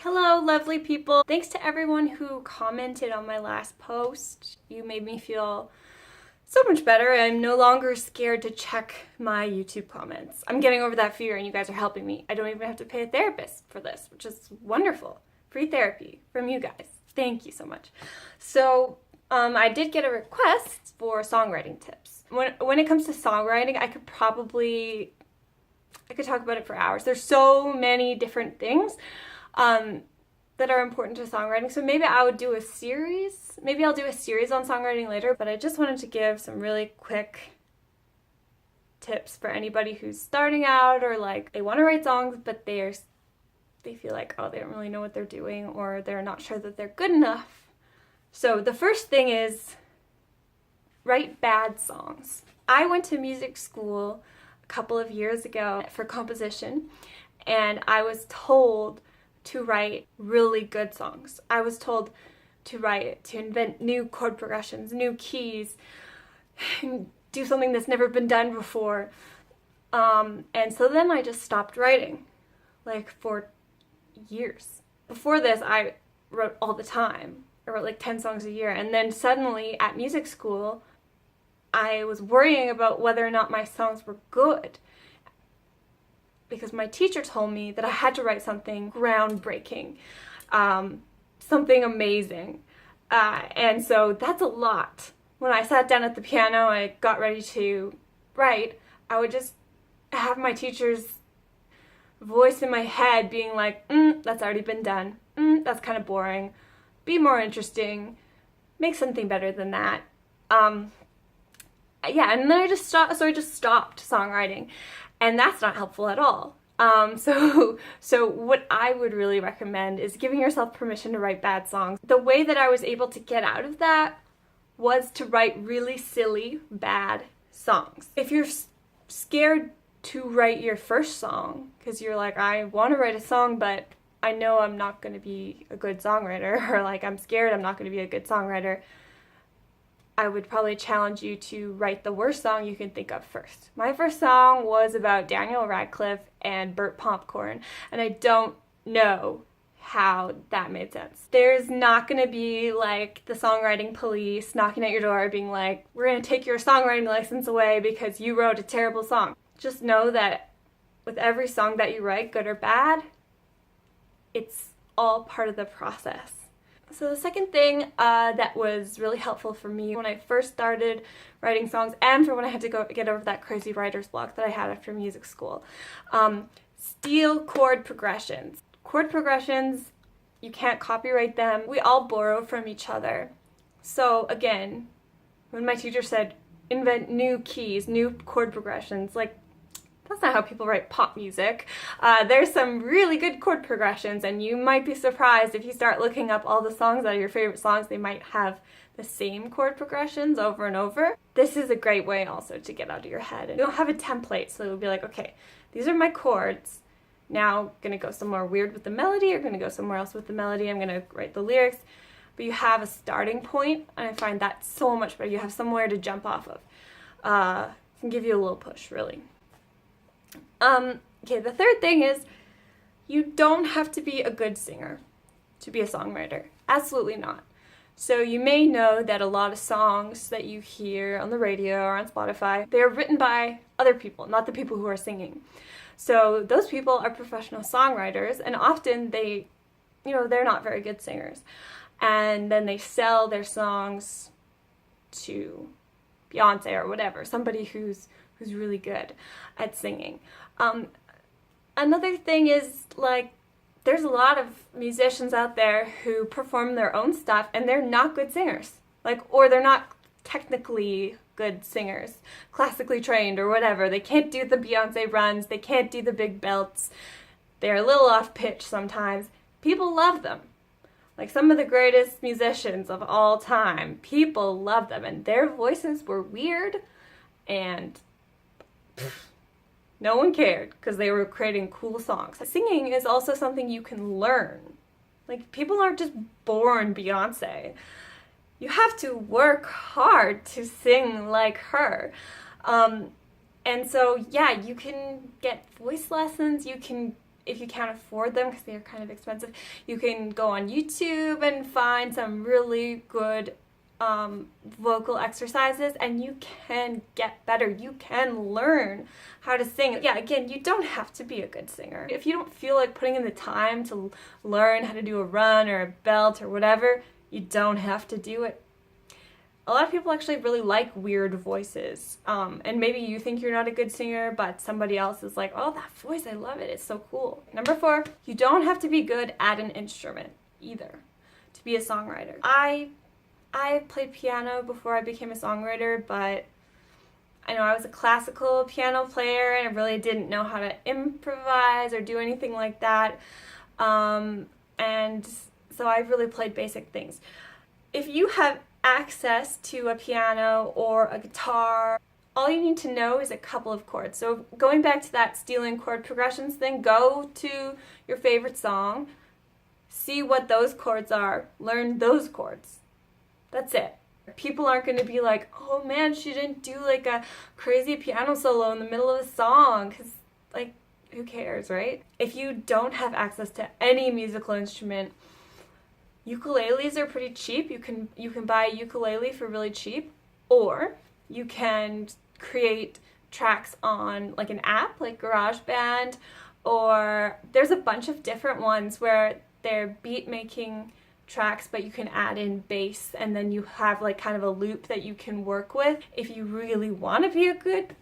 Hello, lovely people. Thanks to everyone who commented on my last post. You made me feel so much better. I'm no longer scared to check my YouTube comments. I'm getting over that fear and you guys are helping me. I don't even have to pay a therapist for this, which is wonderful. Free therapy from you guys. Thank you so much. So, I did get a request for songwriting tips. When it comes to songwriting, I could talk about it for hours. There's so many different things that are important to songwriting. So maybe I would do a series. Maybe I'll do a series on songwriting later, but I just wanted to give some really quick tips for anybody who's starting out or like they want to write songs, but they feel like, oh, they don't really know what they're doing or they're not sure that they're good enough. So the first thing is write bad songs. I went to music school a couple of years ago for composition, and I was told to write really good songs. I was told to invent new chord progressions, new keys, do something that's never been done before. And so then I just stopped writing, like for years. Before this, I wrote all the time. I wrote like 10 songs a year. And then suddenly at music school, I was worrying about whether or not my songs were good, because my teacher told me that I had to write something groundbreaking, something amazing. And so that's a lot. When I sat down at the piano, I got ready to write, I would just have my teacher's voice in my head being like, that's already been done. That's kind of boring. Be more interesting. Make something better than that. Yeah, and then I just stopped songwriting. And that's not helpful at all. So what I would really recommend is giving yourself permission to write bad songs. The way that I was able to get out of that was to write really silly, bad songs. If you're scared to write your first song, because you're like, I want to write a song, but I know I'm not going to be a good songwriter, or like, I'm scared I'm not going to be a good songwriter, I would probably challenge you to write the worst song you can think of first. My first song was about Daniel Radcliffe and Burt Popcorn, and I don't know how that made sense. There's not going to be like the songwriting police knocking at your door being like, we're going to take your songwriting license away because you wrote a terrible song. Just know that with every song that you write, good or bad, it's all part of the process. So the second thing that was really helpful for me when I first started writing songs, and for when I had to get over that crazy writer's block that I had after music school, steal chord progressions. Chord progressions, you can't copyright them. We all borrow from each other. So again, when my teacher said, invent new keys, new chord progressions, like, that's not how people write pop music. There's some really good chord progressions, and you might be surprised if you start looking up all the songs that are your favorite songs, they might have the same chord progressions over and over. This is a great way also to get out of your head. And you don't have a template, so you'll be like, okay, these are my chords. Now, gonna go somewhere weird with the melody, or gonna go somewhere else with the melody. I'm gonna write the lyrics. But you have a starting point, and I find that so much better. You have somewhere to jump off of. Can give you a little push, really. Okay, the third thing is you don't have to be a good singer to be a songwriter. Absolutely not. So you may know that a lot of songs that you hear on the radio or on Spotify, they're written by other people, not the people who are singing. So those people are professional songwriters, and often they're not very good singers. And then they sell their songs to Beyonce or whatever, somebody who's really good at singing. Another thing is, like, there's a lot of musicians out there who perform their own stuff and they're not good singers. Or they're not technically good singers, classically trained or whatever. They can't do the Beyonce runs, they can't do the big belts. They're a little off pitch sometimes. People love them. Like some of the greatest musicians of all time, people love them, and their voices were weird and no one cared because they were creating cool songs. Singing is also something you can learn. Like, people aren't just born Beyonce. You have to work hard to sing like her. And so, yeah, you can get voice lessons. You can if you can't afford them because they are kind of expensive, you can go on YouTube and find some really good vocal exercises, and you can get better. You can learn how to sing. Yeah, again, you don't have to be a good singer. If you don't feel like putting in the time to learn how to do a run or a belt or whatever, you don't have to do it. A lot of people actually really like weird voices, and maybe you think you're not a good singer, but somebody else is like, oh, that voice, I love it, it's so cool. Number 4, you don't have to be good at an instrument either to be a songwriter. I played piano before I became a songwriter, but I know I was a classical piano player and I really didn't know how to improvise or do anything like that, and so I really played basic things. If you have access to a piano or a guitar, all you need to know is a couple of chords. So going back to that stealing chord progressions thing, go to your favorite song, see what those chords are, learn those chords. That's it. People aren't going to be like, oh man, she didn't do like a crazy piano solo in the middle of a song, because like, who cares, right? If you don't have access to any musical instrument, ukuleles are pretty cheap. You can buy a ukulele for really cheap, or you can create tracks on like an app like GarageBand, or there's a bunch of different ones where they're beat making tracks, but you can add in bass, and then you have like kind of a loop that you can work with. If you really want to be a good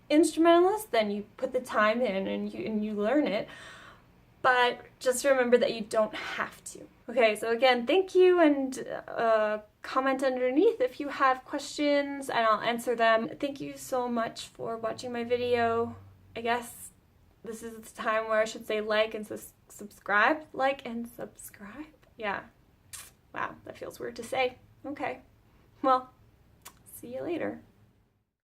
instrumentalist, then you put the time in and you learn it. But just remember that you don't have to. Okay, so again, thank you, and comment underneath if you have questions and I'll answer them. Thank you so much for watching my video. I guess this is the time where I should say like and subscribe. Like and subscribe? Yeah. Wow, that feels weird to say. Okay. Well, see you later.